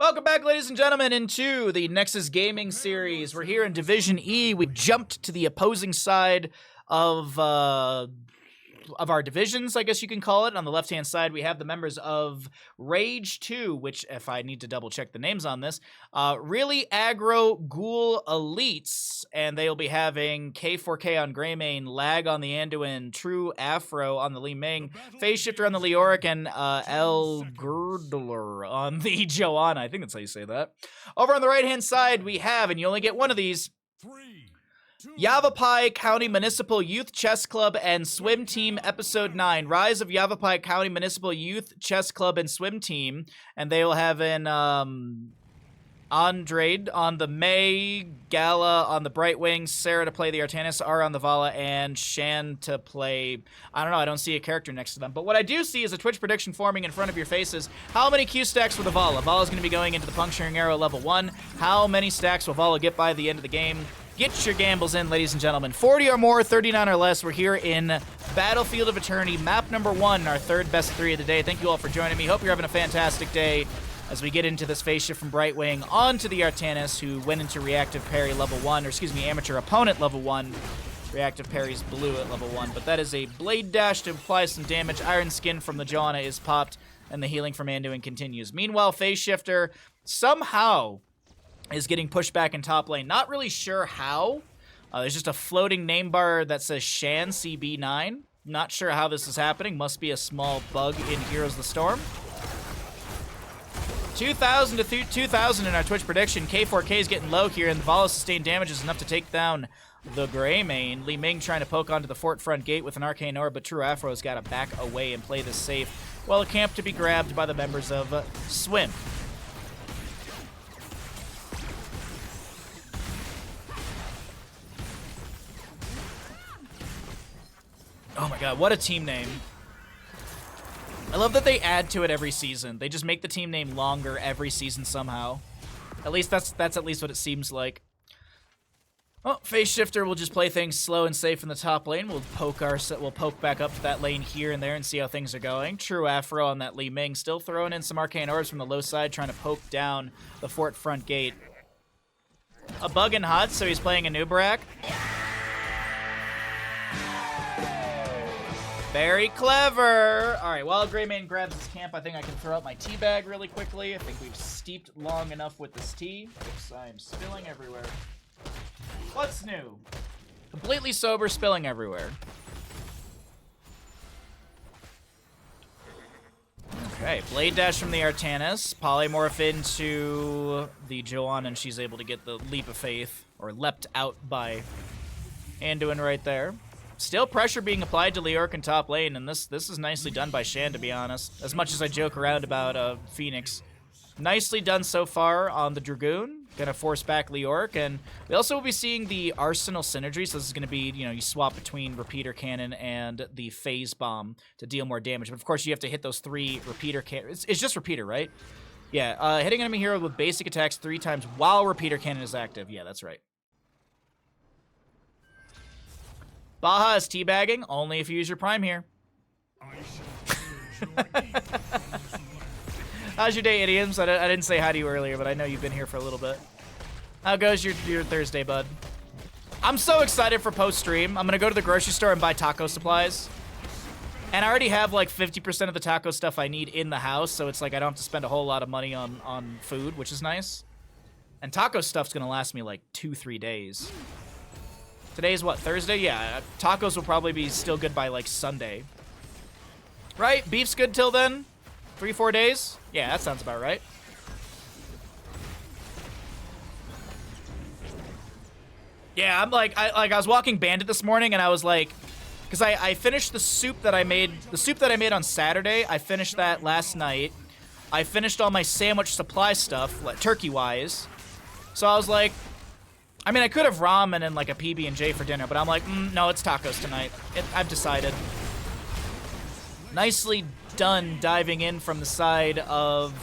Welcome back, ladies and gentlemen, into the Nexus Gaming Series. We're here in Division E. We jumped to the opposing side of our divisions, I guess you can call it. On the left-hand side, we have the members of Rage 2, which, if I need to double-check the names on this, really aggro Ghoul elites, and they'll be having K4K on Greymane, Lag on the Anduin, True Afro on the Li Ming, Phase Shifter on the Leoric, and El Girdler on the Joanna. I think that's how you say that. Over on the right-hand side, we have, and you only get one of these, Yavapai County Municipal Youth Chess Club and Swim Team Episode 9, Rise of Yavapai County Municipal Youth Chess Club and Swim Team, and they will have an Andrade on the May, Gala on the Brightwing, Sarah to play the Artanis, R on the Vala, and Shan to play, I don't know, I don't see a character next to them, but what I do see is a Twitch prediction forming in front of your faces. How many Q stacks for the Vala? Vala's going to be going into the Puncturing Arrow level 1. How many stacks will Vala get by the end of the game? Get your gambles in, ladies and gentlemen. 40 or more, 39 or less. We're here in Battlefield of Eternity, map number 1, our third best of 3 of the day. Thank you all for joining me. Hope you're having a fantastic day as we get into this phase shift from Brightwing onto the Artanis, who went into reactive parry level 1, or excuse me, amateur opponent level 1. Reactive parry's blue at level 1, but that is a blade dash to apply some damage. Iron Skin from the Joanna is popped, and the healing from Anduin continues. Meanwhile, phase shifter somehow is getting pushed back in top lane. Not really sure how. There's just a floating name bar that says Shan CB9. Not sure how this is happening. Must be a small bug in Heroes of the Storm. 2,000 to 2,000 in our Twitch prediction. K4K is getting low here, and the Vala sustained damage is enough to take down the Greymane. Li Ming trying to poke onto the fort front gate with an Arcane Orb, but True Afro's got to back away and play this safe. Well, a camp to be grabbed by the members of Swim. Oh my god, what a team name. I love that they add to it every season. They just make the team name longer every season somehow. At least that's at least what it seems like. Well, Phase Shifter will just play things slow and safe in the top lane. We'll poke back up to that lane here and there and see how things are going. True Afro on that Li Ming, still throwing in some Arcane Orbs from the low side, trying to poke down the fort front gate. A bug in hot, so he's playing a Nubarak. Very clever. All right, while Greymane grabs his camp, I think I can throw out my tea bag really quickly. I think we've steeped long enough with this tea. Oops, I'm spilling everywhere. What's new? Completely sober, spilling everywhere. Okay, Blade Dash from the Artanis. Polymorph into the Joanna, and she's able to get the Leap of Faith, or leapt out by Anduin right there. Still pressure being applied to Leoric in top lane, and this is nicely done by Shan, to be honest. As much as I joke around about Phoenix. Nicely done so far on the Dragoon. Gonna force back Leoric, and we also will be seeing the Arsenal synergy, so this is gonna be, you know, you swap between Repeater Cannon and the Phase Bomb to deal more damage. But of course you have to hit those 3 Repeater Cannons. It's just Repeater, right? Yeah, hitting enemy hero with basic attacks 3 times while Repeater Cannon is active. Yeah, that's right. Baha is teabagging, only if you use your Prime here. How's your day, idioms? I didn't say hi to you earlier, but I know you've been here for a little bit. How goes your Thursday, bud? I'm so excited for post-stream. I'm going to go to the grocery store and buy taco supplies. And I already have like 50% of the taco stuff I need in the house, so it's like I don't have to spend a whole lot of money on food, which is nice. And taco stuff's going to last me like 2-3 days. Today's what, Thursday? Yeah, tacos will probably be still good by like Sunday. Right? Beef's good till then? 3-4 days? Yeah, that sounds about right. Yeah, I'm like, I was walking Bandit this morning and I was like, because I finished the soup that I made on Saturday. I finished that last night. I finished all my sandwich supply stuff, like turkey-wise. So I was like, I mean, I could have ramen and like a PB&J for dinner, but I'm like, no, it's tacos tonight. I've decided. Nicely done diving in from the side of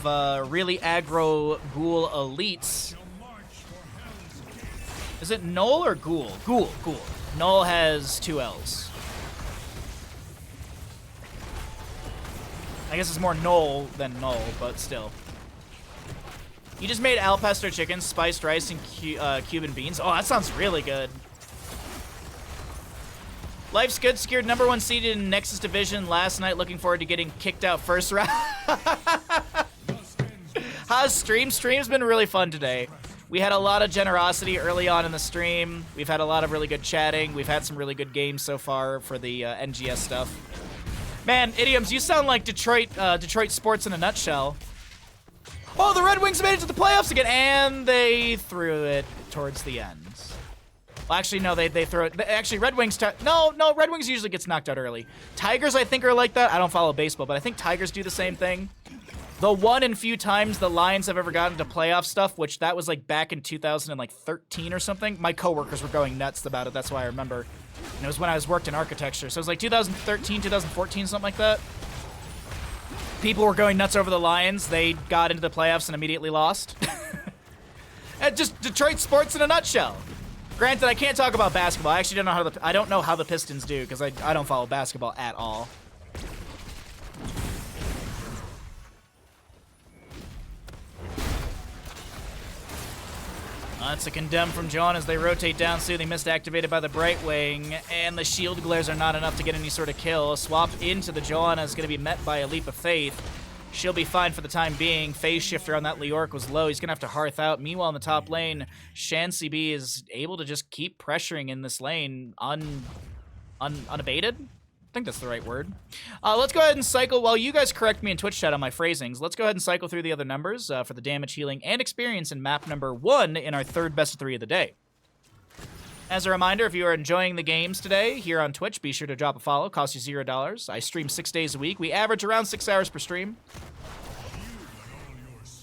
really aggro Ghoul elites. Is it Null or Ghoul? Ghoul. Null has 2 L's. I guess it's more Null than Null, but still. You just made al pastor chicken, spiced rice, and Cuban beans. Oh, that sounds really good. Life's good. Secured #1 seed in Nexus Division last night. Looking forward to getting kicked out first round. How's stream? Stream's been really fun today. We had a lot of generosity early on in the stream. We've had a lot of really good chatting. We've had some really good games so far for the NGS stuff. Man, Idioms, you sound like Detroit sports in a nutshell. Oh, the Red Wings made it to the playoffs again, and they threw it towards the end. Well, actually, no, they throw it. Actually, Red Wings. No, Red Wings usually gets knocked out early. Tigers, I think, are like that. I don't follow baseball, but I think Tigers do the same thing. The one and few times the Lions have ever gotten to playoff stuff, which that was like back in 2013 or something. My coworkers were going nuts about it. That's why I remember. And it was when I was worked in architecture. So it was like 2013, 2014, something like that. People were going nuts over the Lions. They got into the playoffs and immediately lost. And just Detroit sports in a nutshell. Granted, I can't talk about basketball. I actually don't know how the Pistons do because I don't follow basketball at all. That's a condemn from John as they rotate down. Soothing Mist activated by the Brightwing, and the shield glares are not enough to get any sort of kill. Swap into the Joanna is going to be met by a Leap of Faith. She'll be fine for the time being. Phase shifter on that Leoric was low. He's going to have to hearth out. Meanwhile, in the top lane, Shancy B is able to just keep pressuring in this lane unabated. I think that's the right word. Let's go ahead and cycle. While you guys correct me in Twitch chat on my phrasings, let's go ahead and cycle through the other numbers for the damage, healing, and experience in map #1 in our third best of 3 of the day. As a reminder, if you are enjoying the games today here on Twitch, be sure to drop a follow. Costs you $0. I stream 6 days a week. We average around 6 hours per stream.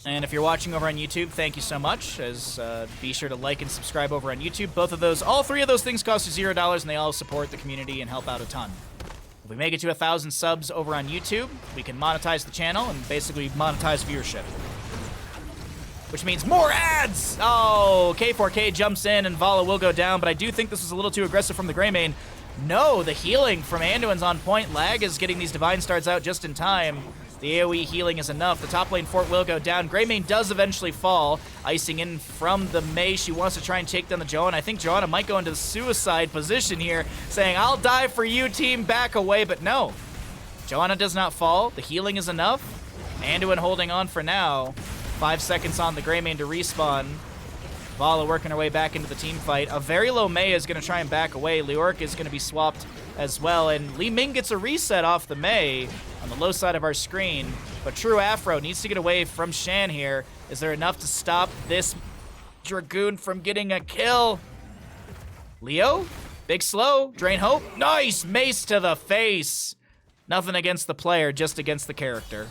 And if you're watching over on YouTube, thank you so much. Be sure to like and subscribe over on YouTube. All 3 of those things cost you $0, and they all support the community and help out a ton. If we make it to 1,000 subs over on YouTube, we can monetize the channel and basically monetize viewership. Which means more ads! Oh, K4K jumps in and Vala will go down, but I do think this was a little too aggressive from the Greymane. No, the healing from Anduin's on point. Lag is getting these Divine Starts out just in time. The AoE healing is enough. The top lane fort will go down. Greymane does eventually fall. Icing in from the Mei. She wants to try and take down the Joanna. I think Joanna might go into the suicide position here, saying, I'll die for you, team, back away. But no, Joanna does not fall. The healing is enough. Anduin holding on for now. 5 seconds on the Greymane to respawn. Vala working her way back into the team fight. A very low Mei is going to try and back away. Leoric is going to be swapped as well. And Li Ming gets a reset off the Mei on the low side of our screen. But True Afro needs to get away from Shan here. Is there enough to stop this Dragoon from getting a kill? Leo? Big slow. Drain Hope. Nice! Mace to the face. Nothing against the player, just against the character.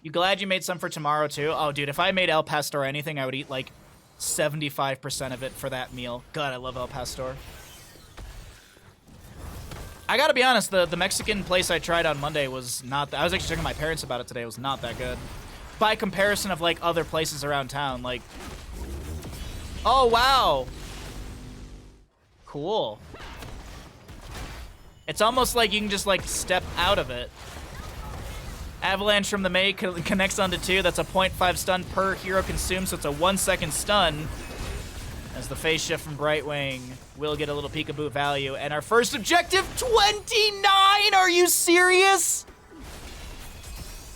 You glad you made some for tomorrow, too? Oh, dude, if I made El Pastor or anything, I would eat, like, 75% of it for that meal. God, I love El Pastor. I gotta be honest, the Mexican place I tried on Monday was not... I was actually talking to my parents about it today. It was not that good. By comparison of, like, other places around town, like... Oh, wow! Cool. It's almost like you can just, like, step out of it. Avalanche from the Mei connects onto 2. That's a 0.5 stun per hero consumed, so it's a 1 second stun. As the phase shift from Brightwing will get a little peekaboo value. And our first objective, 29! Are you serious?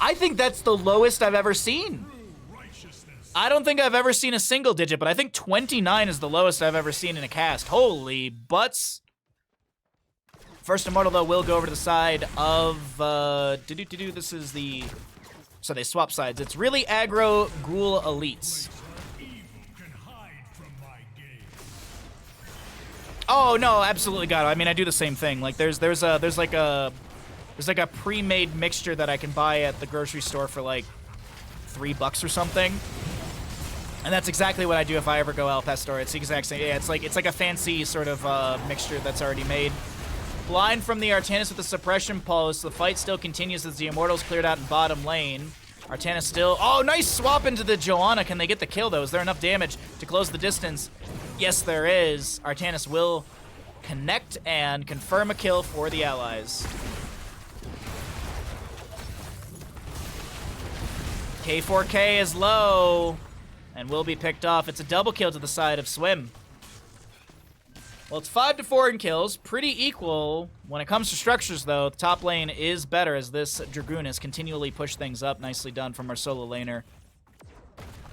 I think that's the lowest I've ever seen. I don't think I've ever seen a single digit, but I think 29 is the lowest I've ever seen in a cast. Holy butts. First Immortal, though, will go over to the side of, this is the, so they swap sides. It's really aggro Ghoul elites. Oh, no, absolutely got it. I mean, I do the same thing. Like, there's like a pre-made mixture that I can buy at the grocery store for, like, $3 or something. And that's exactly what I do if I ever go El Pastor. It's the exact same, yeah, it's like a fancy sort of, mixture that's already made. Blind from the Artanis with the suppression pulse. The fight still continues as the Immortals cleared out in bottom lane. Artanis still... Oh, nice swap into the Joanna. Can they get the kill, though? Is there enough damage to close the distance? Yes, there is. Artanis will connect and confirm a kill for the allies. K4K is low and will be picked off. It's a double kill to the side of Swim. Well, it's 5-4 in kills. Pretty equal. When it comes to structures, though, the top lane is better as this Dragoon has continually pushed things up. Nicely done from our solo laner.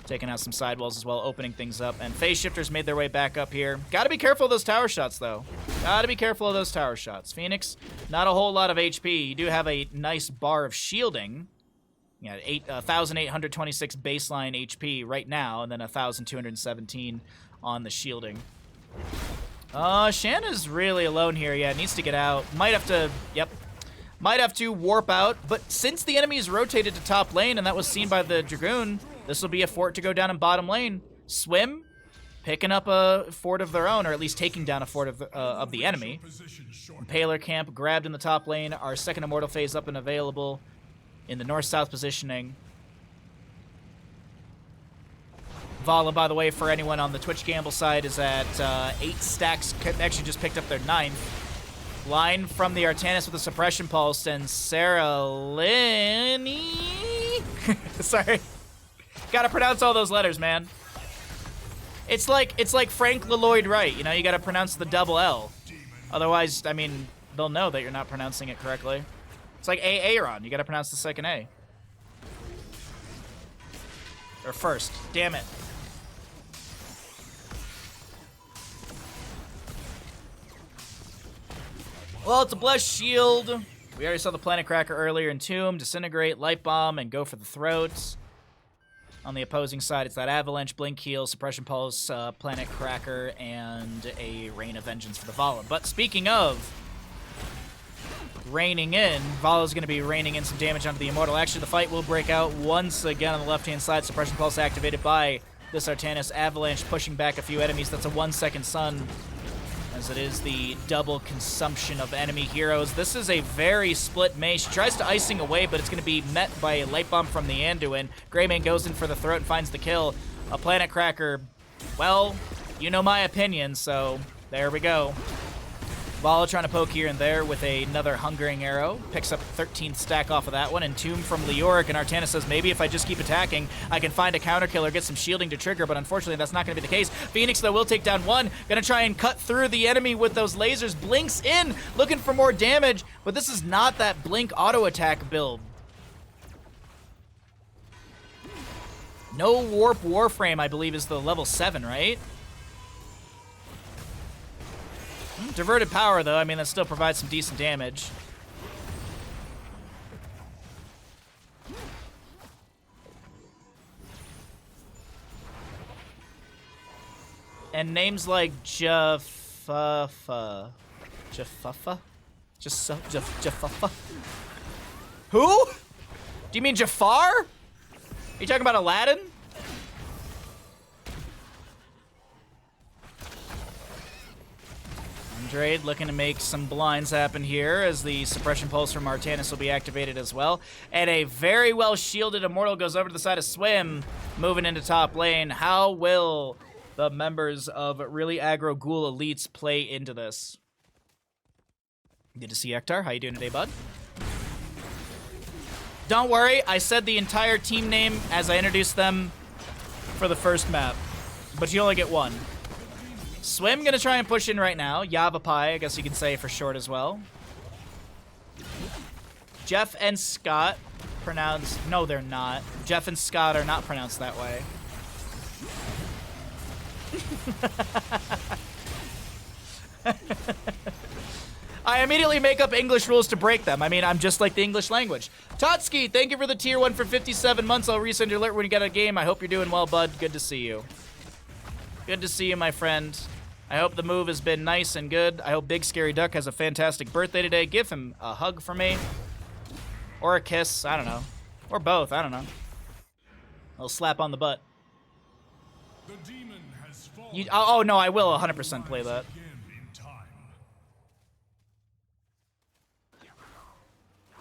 Taking out some sidewalls as well, opening things up. And phase shifters made their way back up here. Gotta be careful of those tower shots, though. Gotta be careful of those tower shots. Phoenix, not a whole lot of HP. You do have a nice bar of shielding. Yeah, 1,826 baseline HP right now, and then 1,217 on the shielding. Shan is really alone here. Yeah, needs to get out. Might have to, yep. Might have to warp out. But since the enemy's rotated to top lane, and that was seen by the Dragoon, this will be a fort to go down in bottom lane. Swim, picking up a fort of their own, or at least taking down a fort of the enemy. Impaler camp grabbed in the top lane. Our second immortal phase up and available in the north-south positioning. Vala, by the way, for anyone on the Twitch Gamble side, is at 8 stacks. Actually just picked up their 9th. Line from the Artanis with a suppression pulse, and Sarah Linny. Sorry. Gotta pronounce all those letters, man. It's like Frank Lloyd Wright, you know, you gotta pronounce the double L. Otherwise, I mean, they'll know that you're not pronouncing it correctly. It's like Aaron, you gotta pronounce the second A. Or first, damn it. Well, it's a blessed shield. We already saw the Planet Cracker earlier. Entomb, Disintegrate, Light Bomb, and go for the throats. On the opposing side, it's that Avalanche, Blink Heal, Suppression Pulse, Planet Cracker, and a Rain of Vengeance for the Vala. But speaking of raining in, Vala's going to be raining in some damage onto the Immortal. Actually, the fight will break out once again on the left-hand side. Suppression Pulse activated by this Artanis. Avalanche pushing back a few enemies. That's a 1-second stun, as it is the double consumption of enemy heroes. This is a very split Mei. She tries to icing away, but it's going to be met by a Light Bomb from the Anduin. Greymane goes in for the throat and finds the kill. A Planet Cracker, well, you know my opinion, so there we go. Vala trying to poke here and there with another Hungering Arrow. Picks up 13th stack off of that one. And Tomb from Leoric, and Artanis says, maybe if I just keep attacking, I can find a counter kill or get some shielding to trigger, but unfortunately that's not going to be the case. Phoenix, though, will take down one. Gonna try and cut through the enemy with those lasers. Blinks in, looking for more damage, but this is not that Blink auto attack build. No Warp Warframe, I believe, is the level 7, right? Diverted Power, though, I mean, that still provides some decent damage. And names like Jafuffa. Jafuffa? Who? Do you mean Jafar? Are you talking about Aladdin? Andrade looking to make some blinds happen here as the suppression pulse from Artanis will be activated as well. And a very well shielded Immortal goes over to the side of Swim, moving into top lane. How will the members of really aggro Ghoul elites play into this? Good to see Ektar. How you doing today, bud? Don't worry, I said the entire team name as I introduced them for the first map, but you only get one. Swim gonna try and push in right now. Yavapai, I guess you could say for short as well. Jeff and Scott pronounced... No, they're not. Jeff and Scott are not pronounced that way. I immediately make up English rules to break them. I mean, I'm just like the English language. Totski, thank you for the tier 1 for 57 months. I'll resend your alert when you get a game. I hope you're doing well, bud. Good to see you. Good to see you, my friend. I hope the move has been nice and good. I hope Big Scary Duck has a fantastic birthday today. Give him a hug for me. Or a kiss, I don't know. Or both, I don't know. A little slap on the butt. The demon has fallen. Oh, no, I will 100% play that.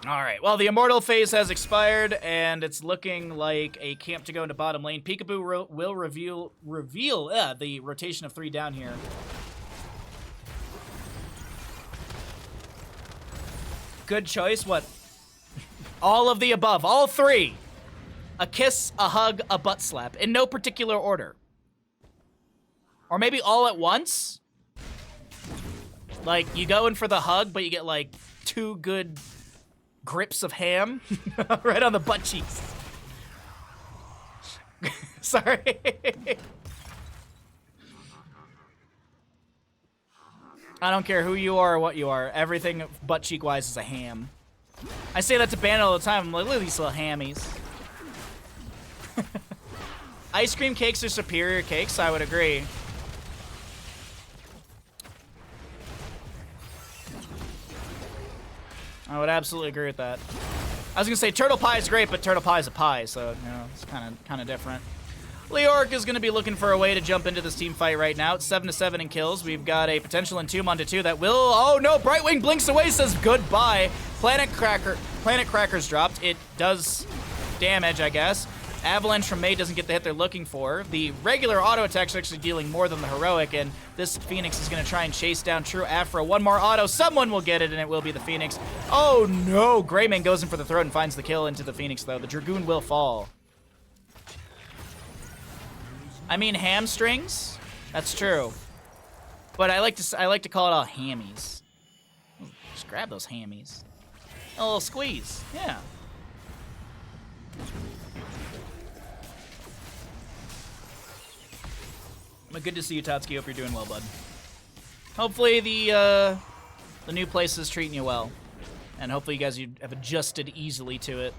Alright, well, the Immortal phase has expired, and it's looking like a camp to go into bottom lane. Peekaboo will reveal the rotation of 3 down here. Good choice, what? All of the above, all 3. a kiss, a hug, a butt slap, in no particular order. Or maybe all at once? Like, you go in for the hug, but you get, like, 2 good grips of ham right on the butt cheeks. Sorry. I don't care who you are or what you are. Everything butt cheek-wise is a ham. I say that to Bandit all the time. I'm like, look at these little hammies. Ice cream cakes are superior cakes, I would agree. I would absolutely agree with that. I was gonna say turtle pie is great, but turtle pie is a pie, so you know it's kind of different. Leoric is gonna be looking for a way to jump into this team fight right now. It's 7-7 in kills. We've got a potential Entomb onto 2 that will. Oh no! Brightwing blinks away, says goodbye. Planet Cracker's dropped. It does damage, I guess. Avalanche from May doesn't get the hit they're looking for. The regular auto attack's actually dealing more than the heroic, and this Phoenix is going to try and chase down True Afro. One more auto, someone will get it, and it will be the Phoenix. Oh no, Greymane goes in for the throat and finds the kill into the Phoenix, though. The Dragoon will fall. I mean, hamstrings? That's true. But I like to call it all hammies. Just grab those hammies. A little squeeze, yeah. But good to see you, Tatsuki. Hope you're doing well, bud. Hopefully the new place is treating you well, and hopefully you have adjusted easily to it.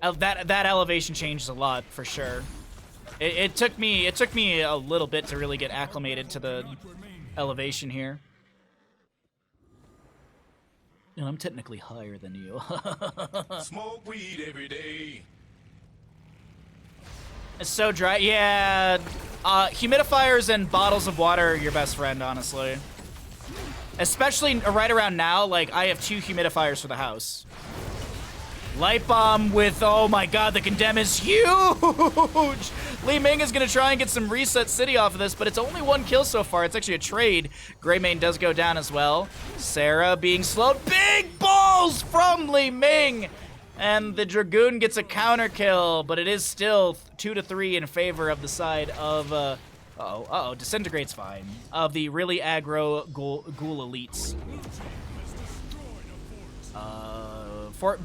That elevation changes a lot for sure. It took me a little bit to really get acclimated to the elevation here. You know, I'm technically higher than you. Smoke weed every day. It's so dry. Yeah, humidifiers and bottles of water are your best friend, honestly. Especially right around now, like, I have 2 humidifiers for the house. Light Bomb with, oh my god, the Condemn is huge! Li Ming is going to try and get some Reset City off of this, but it's only 1 kill so far. It's actually a trade. Greymane does go down as well. Sarah being slowed. Big balls from Li Ming! And the Dragoon gets a counter kill, but it is still 2-3 in favor of the side of, uh-oh, Disintegrate's fine. Of the really aggro Ghoul elites.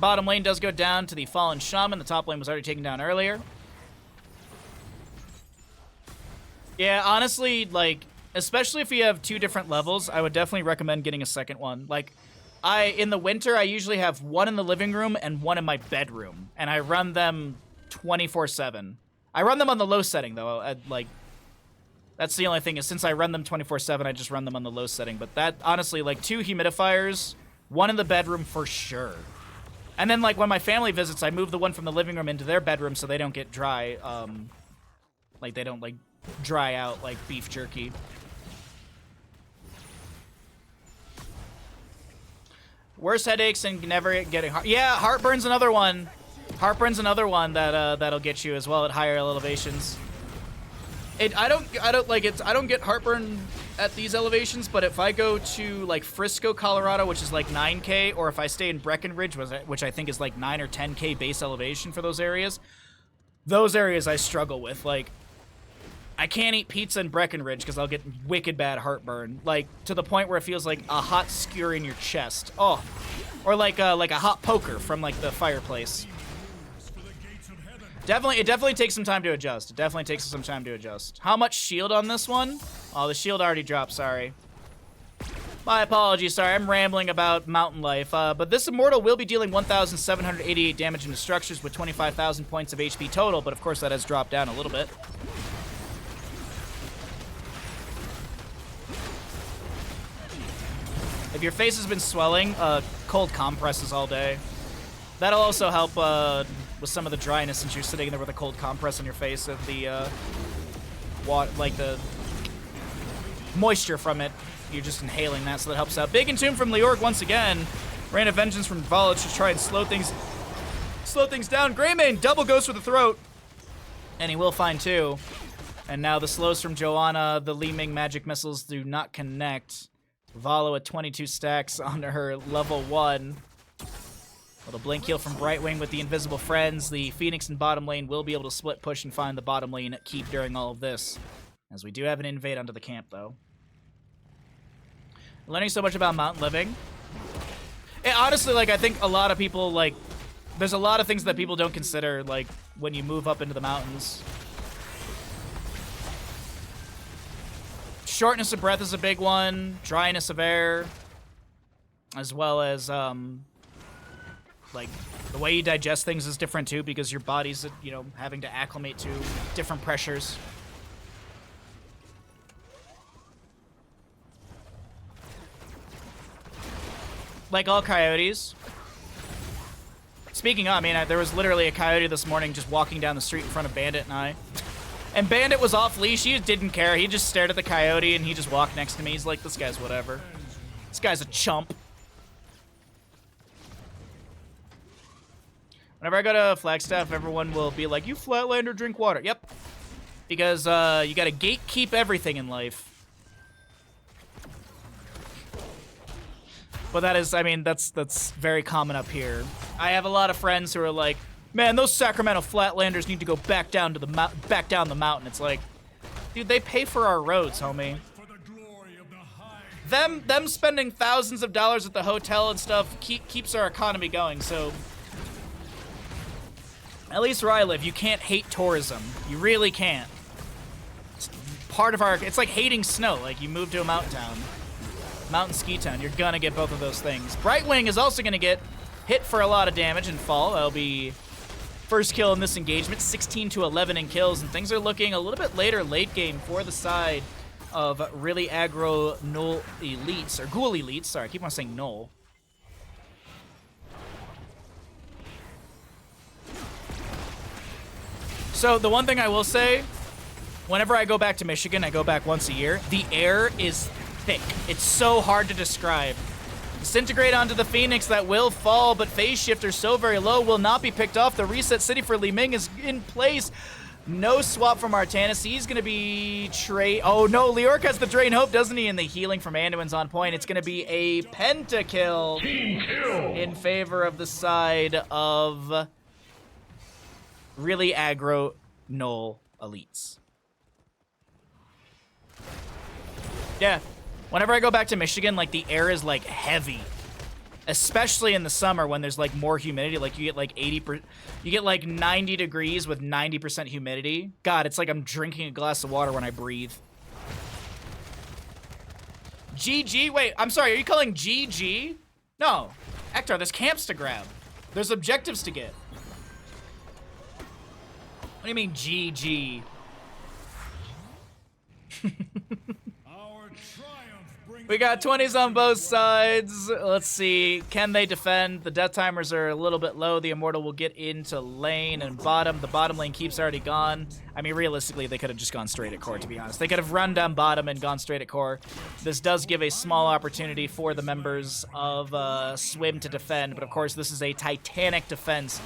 Bottom lane does go down to the Fallen Shaman. The top lane was already taken down earlier. Yeah, honestly, like, especially if you have 2 different levels, I would definitely recommend getting a second one. Like, in the winter, I usually have 1 in the living room and 1 in my bedroom, and I run them 24/7. I run them on the low setting, though. Like, that's the only thing, is since I run them 24/7, I just run them on the low setting. But that, honestly, like, 2 humidifiers, 1 in the bedroom for sure. And then, like, when my family visits, I move the one from the living room into their bedroom so they don't get dry, like, they don't, like, dry out like beef jerky. Worse headaches and never getting heart. Yeah, heartburn's another one. Heartburn's another one that that'll get you as well at higher elevations. I don't get heartburn at these elevations, but if I go to like Frisco, Colorado, which is like 9K, or if I stay in Breckenridge, which I think is like 9 or 10K base elevation for those areas I struggle with. Like, I can't eat pizza in Breckenridge because I'll get wicked bad heartburn, like to the point where it feels like a hot skewer in your chest. Oh, or like a hot poker from like the fireplace. It definitely takes some time to adjust. It definitely takes some time to adjust. How much shield on this one? Oh, the shield already dropped, sorry. My apologies, sorry, I'm rambling about Mountain Life. But this Immortal will be dealing 1,788 damage into structures with 25,000 points of HP total, but of course that has dropped down a little bit. If your face has been swelling, cold compresses all day. That'll also help with some of the dryness since you're sitting there with a cold compress on your face of the the moisture from it. You're just inhaling that, so that helps out. Big Entomb from Leoric once again. Rain of Vengeance from Volage to try and slow things down. Greymane double goes for the throat, and he will find 2. And now the slows from Joanna. The Li Ming magic missiles do not connect. Valo at 22 stacks onto her level 1. Little blink heal from Brightwing with the invisible friends. The Phoenix in bottom lane will be able to split push and find the bottom lane keep during all of this. As we do have an invade onto the camp, though. Learning so much about mountain living. And honestly, like, I think a lot of people, like, there's a lot of things that people don't consider, like, when you move up into the mountains. Shortness of breath is a big one. Dryness of air. As well as, like, the way you digest things is different, too, because your body's, you know, having to acclimate to different pressures. Like all coyotes. Speaking of, I mean, there was literally a coyote this morning just walking down the street in front of Bandit and I. And Bandit was off leash. He didn't care. He just stared at the coyote and he just walked next to me. He's like, this guy's whatever. This guy's a chump. Whenever I go to Flagstaff, everyone will be like, you Flatlander, drink water. Yep. Because you gotta gatekeep everything in life. But that is, I mean, that's very common up here. I have a lot of friends who are like, man, those Sacramento Flatlanders need to go back down to the down the mountain. It's like, dude, they pay for our roads, homie. Them spending thousands of dollars at the hotel and stuff keeps our economy going. So at least where I live, you can't hate tourism. You really can't. It's part of our. It's like hating snow. Like you move to a mountain town. Mountain ski town, you're gonna get both of those things. Brightwing is also gonna get hit for a lot of damage and fall. That'll be first kill in this engagement, 16 to 11 in kills, and things are looking a little bit later late game for the side of really aggro Ghoul elites, or Ghoul elites. Sorry, I keep on saying Ghoul. So the one thing I will say, whenever I go back to Michigan, I go back once a year, the air is thick. It's so hard to describe. Disintegrate onto the Phoenix, that will fall, but Phase Shifter so very low, will not be picked off. The reset city for Li Ming is in place. No swap from Artanis. He's going to be oh no, Leoric has the Drain Hope, doesn't he? And the healing from Anduin's on point. It's going to be a pentakill in favor of the side of really aggro Null elites. Yeah. Whenever I go back to Michigan, like, the air is, like, heavy. Especially in the summer when there's, like, more humidity. Like, you get, like, you get, like, 90 degrees with 90% humidity. God, it's like I'm drinking a glass of water when I breathe. GG? Wait, I'm sorry, are you calling GG? No. Ektar, there's camps to grab. There's objectives to get. What do you mean, GG? We got 20s on both sides. Let's see. Can they defend? The death timers are a little bit low. The Immortal will get into lane and bottom. The bottom lane keeps already gone. I mean, realistically, they could have just gone straight at core, to be honest. They could have run down bottom and gone straight at core. This does give a small opportunity for the members of Swim to defend. But, of course, this is a titanic defense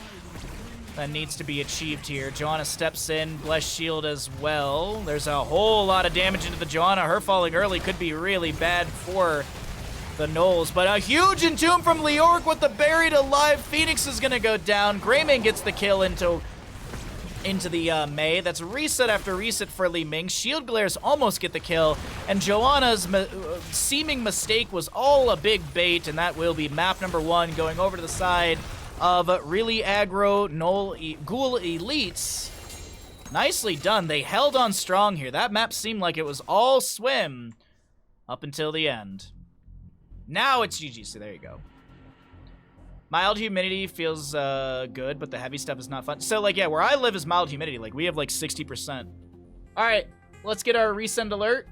that needs to be achieved here. Joanna steps in, bless shield as well. There's a whole lot of damage into the Joanna. Her falling early could be really bad for the Knolls, but a huge entomb from Leoric with the buried alive. Phoenix is gonna go down. Greymane gets the kill into the Mei. That's reset after reset for Li Ming. Shield glares almost get the kill, and Joanna's seeming mistake was all a big bait, and that will be map number 1 going over to the side of really aggro Ghoul elites. Nicely done. They held on strong here. That map seemed like it was all Swim up until the end. Now it's GG, so there you go. Mild humidity feels good, but the heavy stuff is not fun. So, like, yeah, where I live is mild humidity. Like, we have, like, 60%. All right, let's get our resend alert.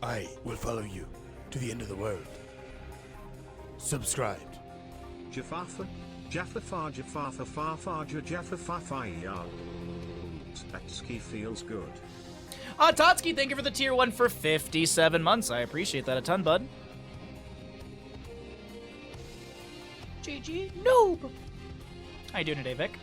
I will follow you to the end of the world. Subscribed. Jaffafa, Jaffafa, Jaffafa, Farfaja, Jaffafa, that ski feels good. Totsky, thank you for the tier 1 for 57 months. I appreciate that a ton, bud. GG noob. How you doing today, Vic?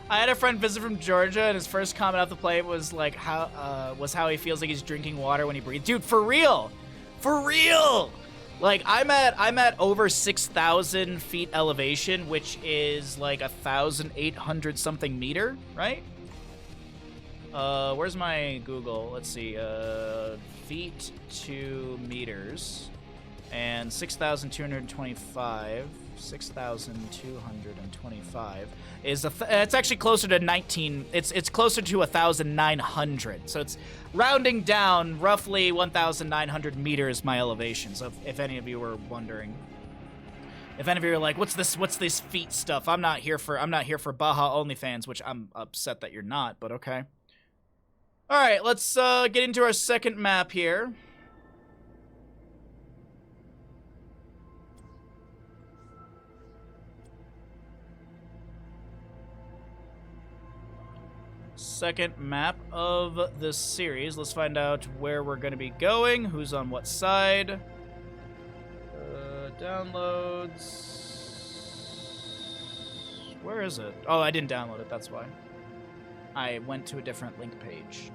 I had a friend visit from Georgia, and his first comment off the plate was like, how he feels like he's drinking water when he breathes. Dude, for real, for real. Like I'm at over 6,000 feet elevation, which is like 1,800 something meter, right? Where's my Google? Let's see, feet to meters, and 6,225. 6,225 is it's actually closer to 19. It's closer to 1,900. So it's rounding down roughly 1,900 meters my elevation. So if any of you were wondering, if any of you are like, what's this feet stuff? I'm not here for Baja OnlyFans, which I'm upset that you're not, but okay. All right, let's get into our second map here. Second map of the series. Let's find out where we're going to be going, who's on what side. Downloads. Where is it? Oh, I didn't download it, that's why. I went to a different link page.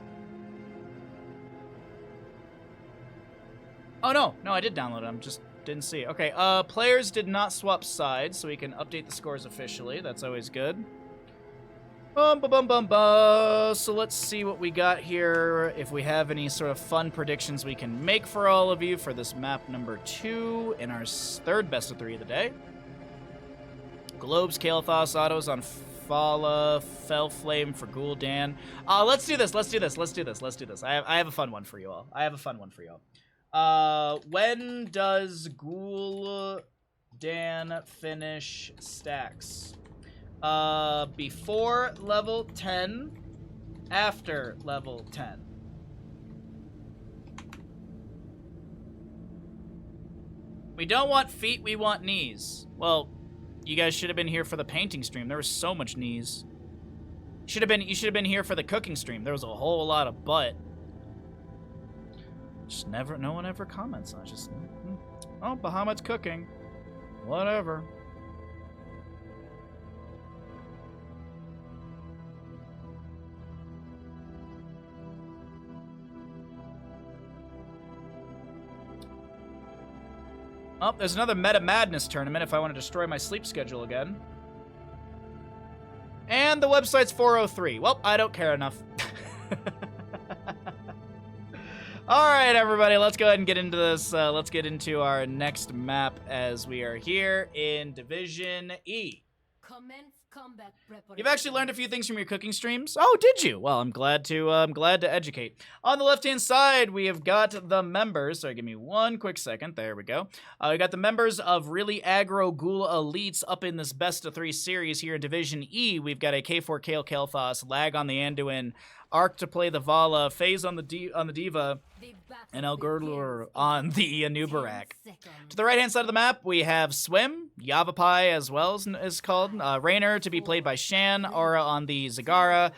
Oh, no, I did download it. I just didn't see it. Okay, players did not swap sides, so we can update the scores officially. That's always good. So let's see what we got here. If we have any sort of fun predictions we can make for all of you for this map number 2 in our third best of 3 of the day. Globes, Kael'thas, Autos on Fala, Fell Flame for Ghoul Dan. Let's do this. I have a fun one for you all. When does Ghoul Dan finish stacks? Before level 10, after level 10. We don't want feet, we want knees. Well, you guys should have been here for the painting stream. There was so much knees. You should have been here for the cooking stream. There was a whole lot of butt. Just no one ever comments on it. Just, oh, Bahamut's cooking. Whatever. Oh, there's another Meta Madness tournament if I want to destroy my sleep schedule again. And the website's 403. Well, I don't care enough. All right, everybody, let's go ahead and get into this. Let's get into our next map as we are here in Division E. You've actually learned a few things from your cooking streams. Oh, did you? Well, I'm glad to educate. On the left-hand side, we have got the members. Sorry, give me one quick second. There we go. We got the members of Really Aggro Ghoul Elites up in this best of 3 series here in Division E. We've got a K4 Kael'thas, Lag on the Anduin, Arc to play the Vala, FaZe on the Diva, and El Gurlur on the Anubarak. To the right-hand side of the map, we have Swim, Yavapai as well is called, Rainer to be played by Shan, Aura on the Zagara,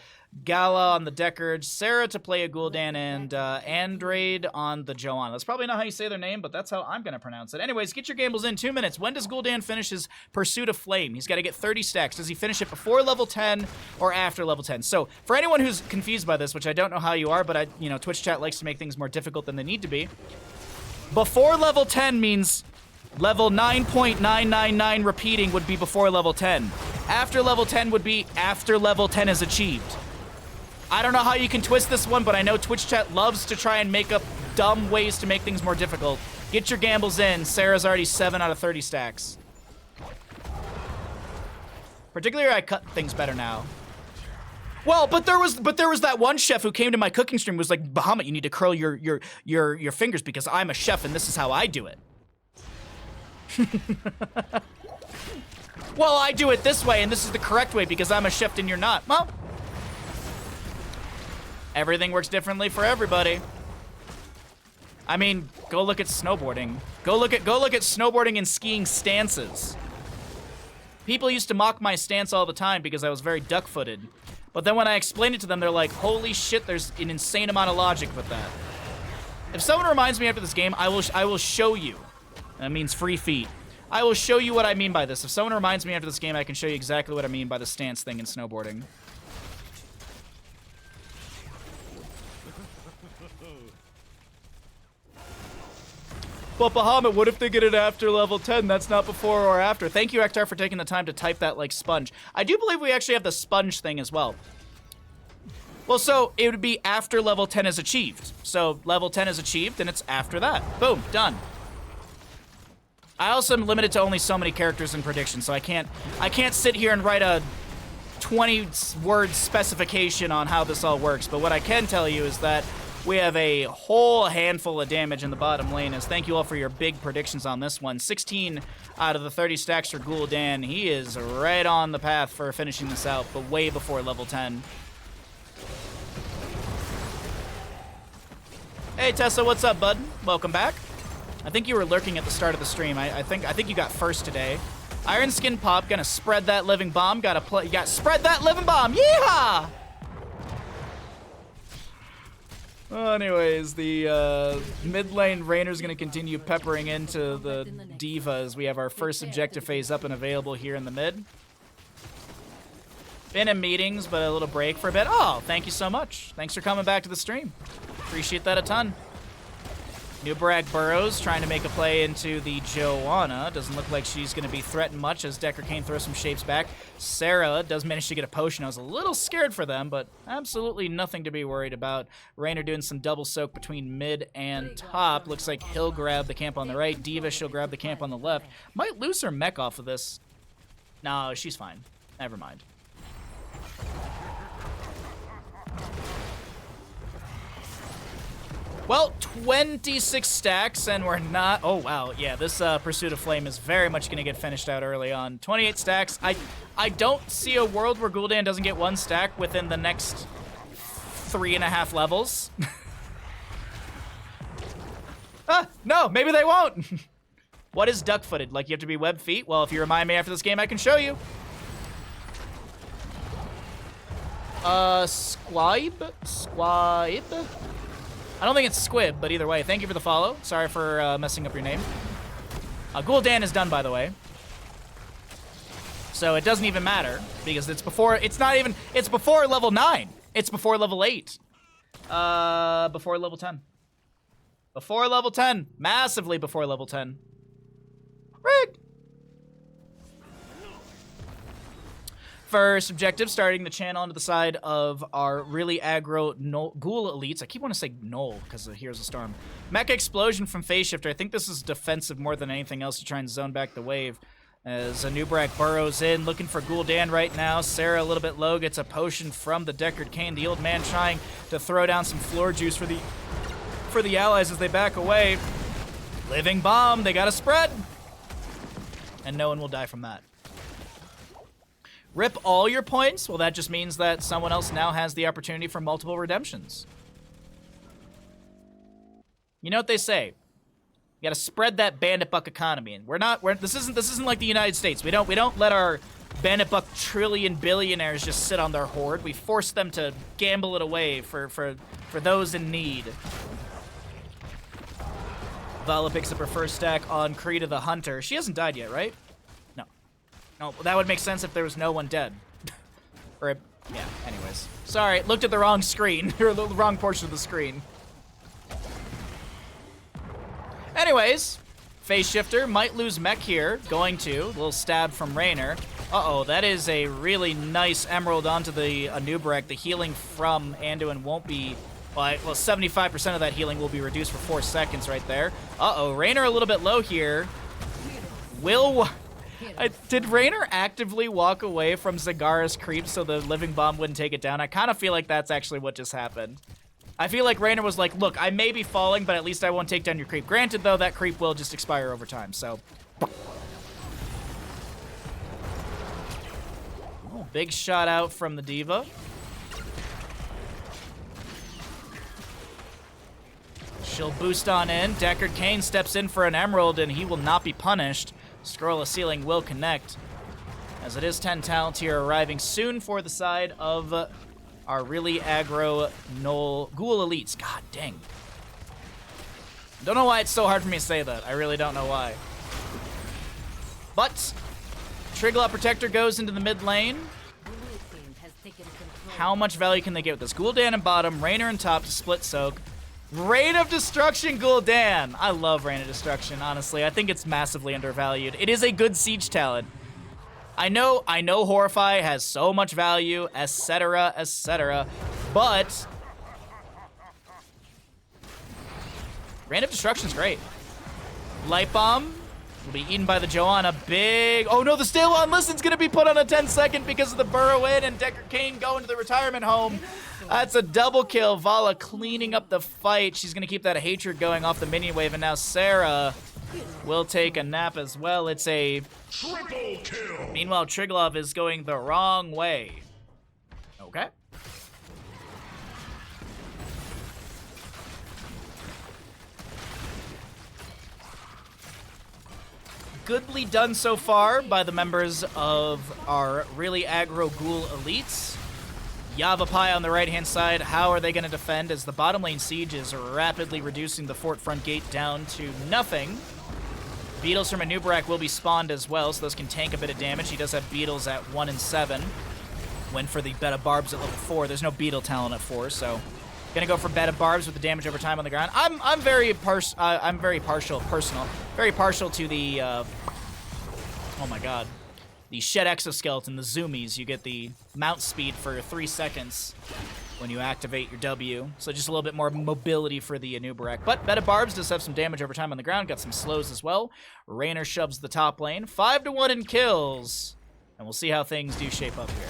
Gala on the Deckard, Sarah to play a Gul'dan, and Andrade on the Joanna. That's probably not how you say their name, but that's how I'm going to pronounce it. Anyways, get your gambles in 2 minutes. When does Gul'dan finish his Pursuit of Flame? He's got to get 30 stacks. Does he finish it before level 10 or after level 10? So, for anyone who's confused by this, which I don't know how you are, but Twitch chat likes to make things more difficult than they need to be. Before level 10 means level 9.999 repeating would be before level 10. After level 10 would be after level 10 is achieved. I don't know how you can twist this one, but I know Twitch chat loves to try and make up dumb ways to make things more difficult. Get your gambles in. Sarah's already 7 out of 30 stacks. Particularly, I cut things better now. Well, but there was that one chef who came to my cooking stream and was like, Bahamut, you need to curl your fingers because I'm a chef and this is how I do it. Well, I do it this way and this is the correct way because I'm a chef and you're not. Well, everything works differently for everybody. I mean, go look at snowboarding. Go look at snowboarding and skiing stances. People used to mock my stance all the time because I was very duck-footed. But then when I explained it to them, they're like, holy shit, there's an insane amount of logic with that. If someone reminds me after this game, I will show you. That means free feet. I will show you what I mean by this. If someone reminds me after this game, I can show you exactly what I mean by the stance thing in snowboarding. But Bahamut, what if they get it after level 10? That's not before or after. Thank you, Ektar, for taking the time to type that like sponge. I do believe we actually have the sponge thing as well. Well, so it would be after level 10 is achieved. So level 10 is achieved, and it's after that. Boom, done. I also am limited to only so many characters in prediction, so I can't sit here and write a 20-word specification on how this all works. But what I can tell you is that we have a whole handful of damage in the bottom lane, as thank you all for your big predictions on this one. 16 out of the 30 stacks for Ghoul Dan. He is right on the path for finishing this out, but way before level 10. Hey Tessa, what's up, bud? Welcome back. I think you were lurking at the start of the stream. I think you got first today. Iron Skin Pop, gonna spread that living bomb. Spread that living bomb. Yeehaw! Well, anyways, the mid lane Rainer's going to continue peppering into the D.Va as we have our first objective phase up and available here in the mid. Been in meetings, but a little break for a bit. Oh, thank you so much. Thanks for coming back to the stream. Appreciate that a ton. Newbrag Burrows trying to make a play into the Joanna. Doesn't look like she's going to be threatened much as Decker Kane throws some shapes back. Sarah does manage to get a potion. I was a little scared for them, but absolutely nothing to be worried about. Rainer doing some double soak between mid and top. Looks like he'll grab the camp on the right. D.Va, she'll grab the camp on the left. Might lose her mech off of this. No, she's fine. Never mind. Well, 26 stacks, and we're not... Oh, wow. Yeah, this Pursuit of Flame is very much going to get finished out early on. 28 stacks. I don't see a world where Gul'dan doesn't get one stack within the next 3.5 levels. No, maybe they won't. What is duck-footed? Like, you have to be web feet? Well, if you remind me after this game, I can show you. Squib? I don't think it's Squib, but either way, thank you for the follow. Sorry for messing up your name. Gul'dan is done, by the way. So it doesn't even matter, because it's before level 9. It's before level 8. Before level 10. Before level 10. Massively before level 10. Rigged! First objective, starting the channel onto the side of our really aggro Ghoul elites. I keep wanting to say Null because of Here's a Storm. Mecha Explosion from Phase Shifter. I think this is defensive more than anything else to try and zone back the wave. As Newbrak burrows in, looking for Gul'dan right now. Sarah a little bit low, gets a potion from the Deckard Cain. The old man trying to throw down some floor juice for the allies as they back away. Living bomb, they got a spread. And no one will die from that. Rip all your points? Well, that just means that someone else now has the opportunity for multiple redemptions. You know what they say? You gotta spread that bandit buck economy. And this isn't like the United States. We don't let our bandit buck trillion billionaires just sit on their hoard. We force them to gamble it away for those in need. Vala picks up her first stack on Krita the Hunter. She hasn't died yet, right? No, that would make sense if there was no one dead. Yeah, anyways. Sorry, looked at the wrong screen, or the wrong portion of the screen. Anyways, Phase Shifter might lose mech here, going to. A little stab from Rainer. Uh-oh, that is a really nice emerald onto the Nubrak. The healing from Anduin won't be... Well, 75% of that healing will be reduced for 4 seconds right there. Uh-oh, Rainer a little bit low here. Did Rainer actively walk away from Zagara's creep so the living bomb wouldn't take it down? I kind of feel like that's actually what just happened. I feel like Rainer was like, look, I may be falling, but at least I won't take down your creep. Granted, though, that creep will just expire over time, so... Oh, big shot out from the D.Va. She'll boost on in. Deckard Cain steps in for an emerald, and he will not be punished. Scroll of Ceiling will connect, as it is 10 talents here arriving soon for the side of our really aggro Ghoul elites. God dang. Don't know why it's so hard for me to say that. I really don't know why. But Triglop Protector goes into the mid lane. How much value can they get with this? Gul'dan in bottom, Rainer in top to split soak. Rain of Destruction Gul'dan. I love Rain of Destruction, honestly. I think it's massively undervalued. It is a good siege talent. I know Horrify has so much value, etc., etc., but Rain of Destruction's great. Light Bomb will be eaten by the Joanna. Big. Oh no, the Stale Listen's gonna be put on a 10-second because of the burrow in and Decker Kane going to the retirement home. That's a double kill. Vala cleaning up the fight. She's gonna keep that hatred going off the minion wave, and now Sarah will take a nap as well. It's a triple kill. Meanwhile, Triglav is going the wrong way. Okay. Goodly done so far by the members of our really aggro Ghoul elites. Yavapai on the right-hand side. How are they going to defend as the bottom lane siege is rapidly reducing the fort front gate down to nothing? Beetles from Anubarak will be spawned as well, so those can tank a bit of damage. He does have Beetles at 1 and 7. Went for the Beta Barbs at level 4. There's no Beetle talent at 4, so gonna go for Beta Barbs with the damage over time on the ground. I'm very partial to the oh my god, the Shed Exoskeleton, the Zoomies. You get the mount speed for 3 seconds when you activate your W, so just a little bit more mobility for the Anubarak. But Beta Barbs does have some damage over time on the ground, got some slows as well. Raynor shoves the top lane, 5-1 in kills, and we'll see how things do shape up here.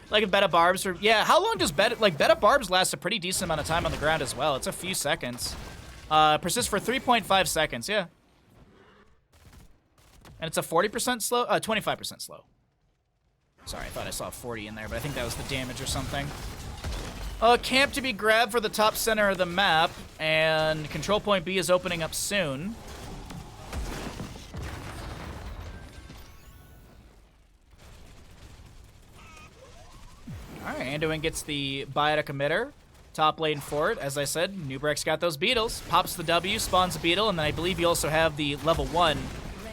Like if Beta Barbs are, yeah, how long does Beta Barbs last a pretty decent amount of time on the ground as well. It's a few seconds. Persist for 3.5 seconds, yeah. And it's a 40% slow, 25% slow. Sorry, I thought I saw 40 in there, but I think that was the damage or something. Camp to be grabbed for the top center of the map, and Control Point B is opening up soon. Alright, Anduin gets the Biotic Emitter. Top lane for it. As I said, Nubrek's got those Beetles. Pops the W, spawns a Beetle, and then I believe you also have the level 1.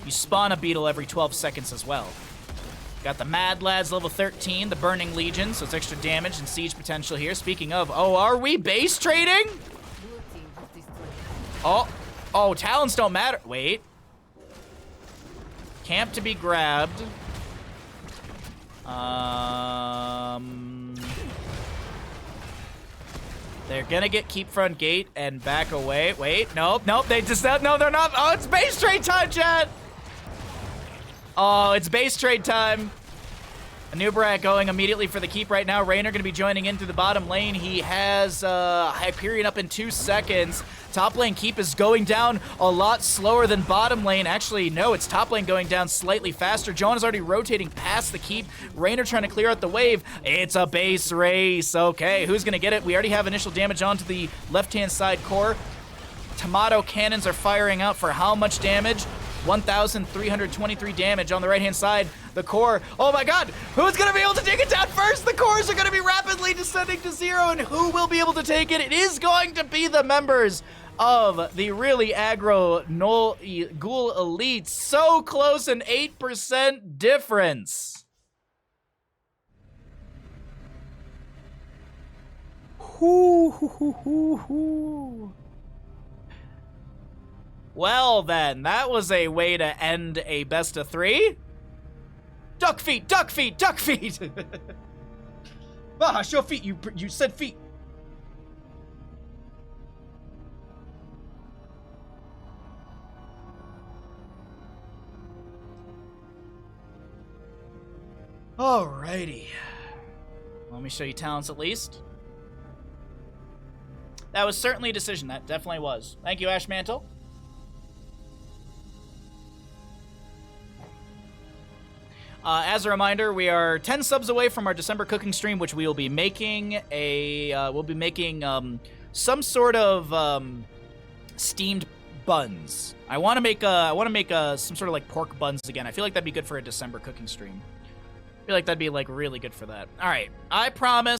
You spawn a Beetle every 12 seconds as well. Got the Mad Lads level 13, the Burning Legion, so it's extra damage and siege potential here. Speaking of, oh, are we base trading? Oh, talents don't matter. Wait. Camp to be grabbed. They're gonna get keep front gate and back away. Wait, nope, they just, no, they're not. Oh, it's base trade time, chat. Oh, it's base trade time. Anubarak going immediately for the keep right now. Raynor gonna be joining in through the bottom lane. He has Hyperion up in 2 seconds. Top lane keep is going down a lot slower than bottom lane. Actually, no, it's top lane going down slightly faster. Joanna's already rotating past the keep. Raynor trying to clear out the wave. It's a base race. Okay, who's gonna get it? We already have initial damage onto the left-hand side core. Tomato cannons are firing out for how much damage? 1,323 damage on the right-hand side. The core, oh my god, who's gonna be able to take it down first? The cores are gonna be rapidly descending to 0, and who will be able to take it? It is going to be the members of the really aggro Ghoul Elite. So close, an 8% difference. Well then, that was a way to end a best of 3. Duck feet, duck feet, duck feet! Show feet, you said feet. Alrighty. Let me show you talents at least. That was certainly a decision, that definitely was. Thank you, Ash Mantle. As a reminder, we are 10 subs away from our December cooking stream, which we will be making some sort of steamed buns. I want to make some sort of like pork buns again. I feel like that'd be good for a December cooking stream. I feel like that'd be like really good for that. All right, I promise.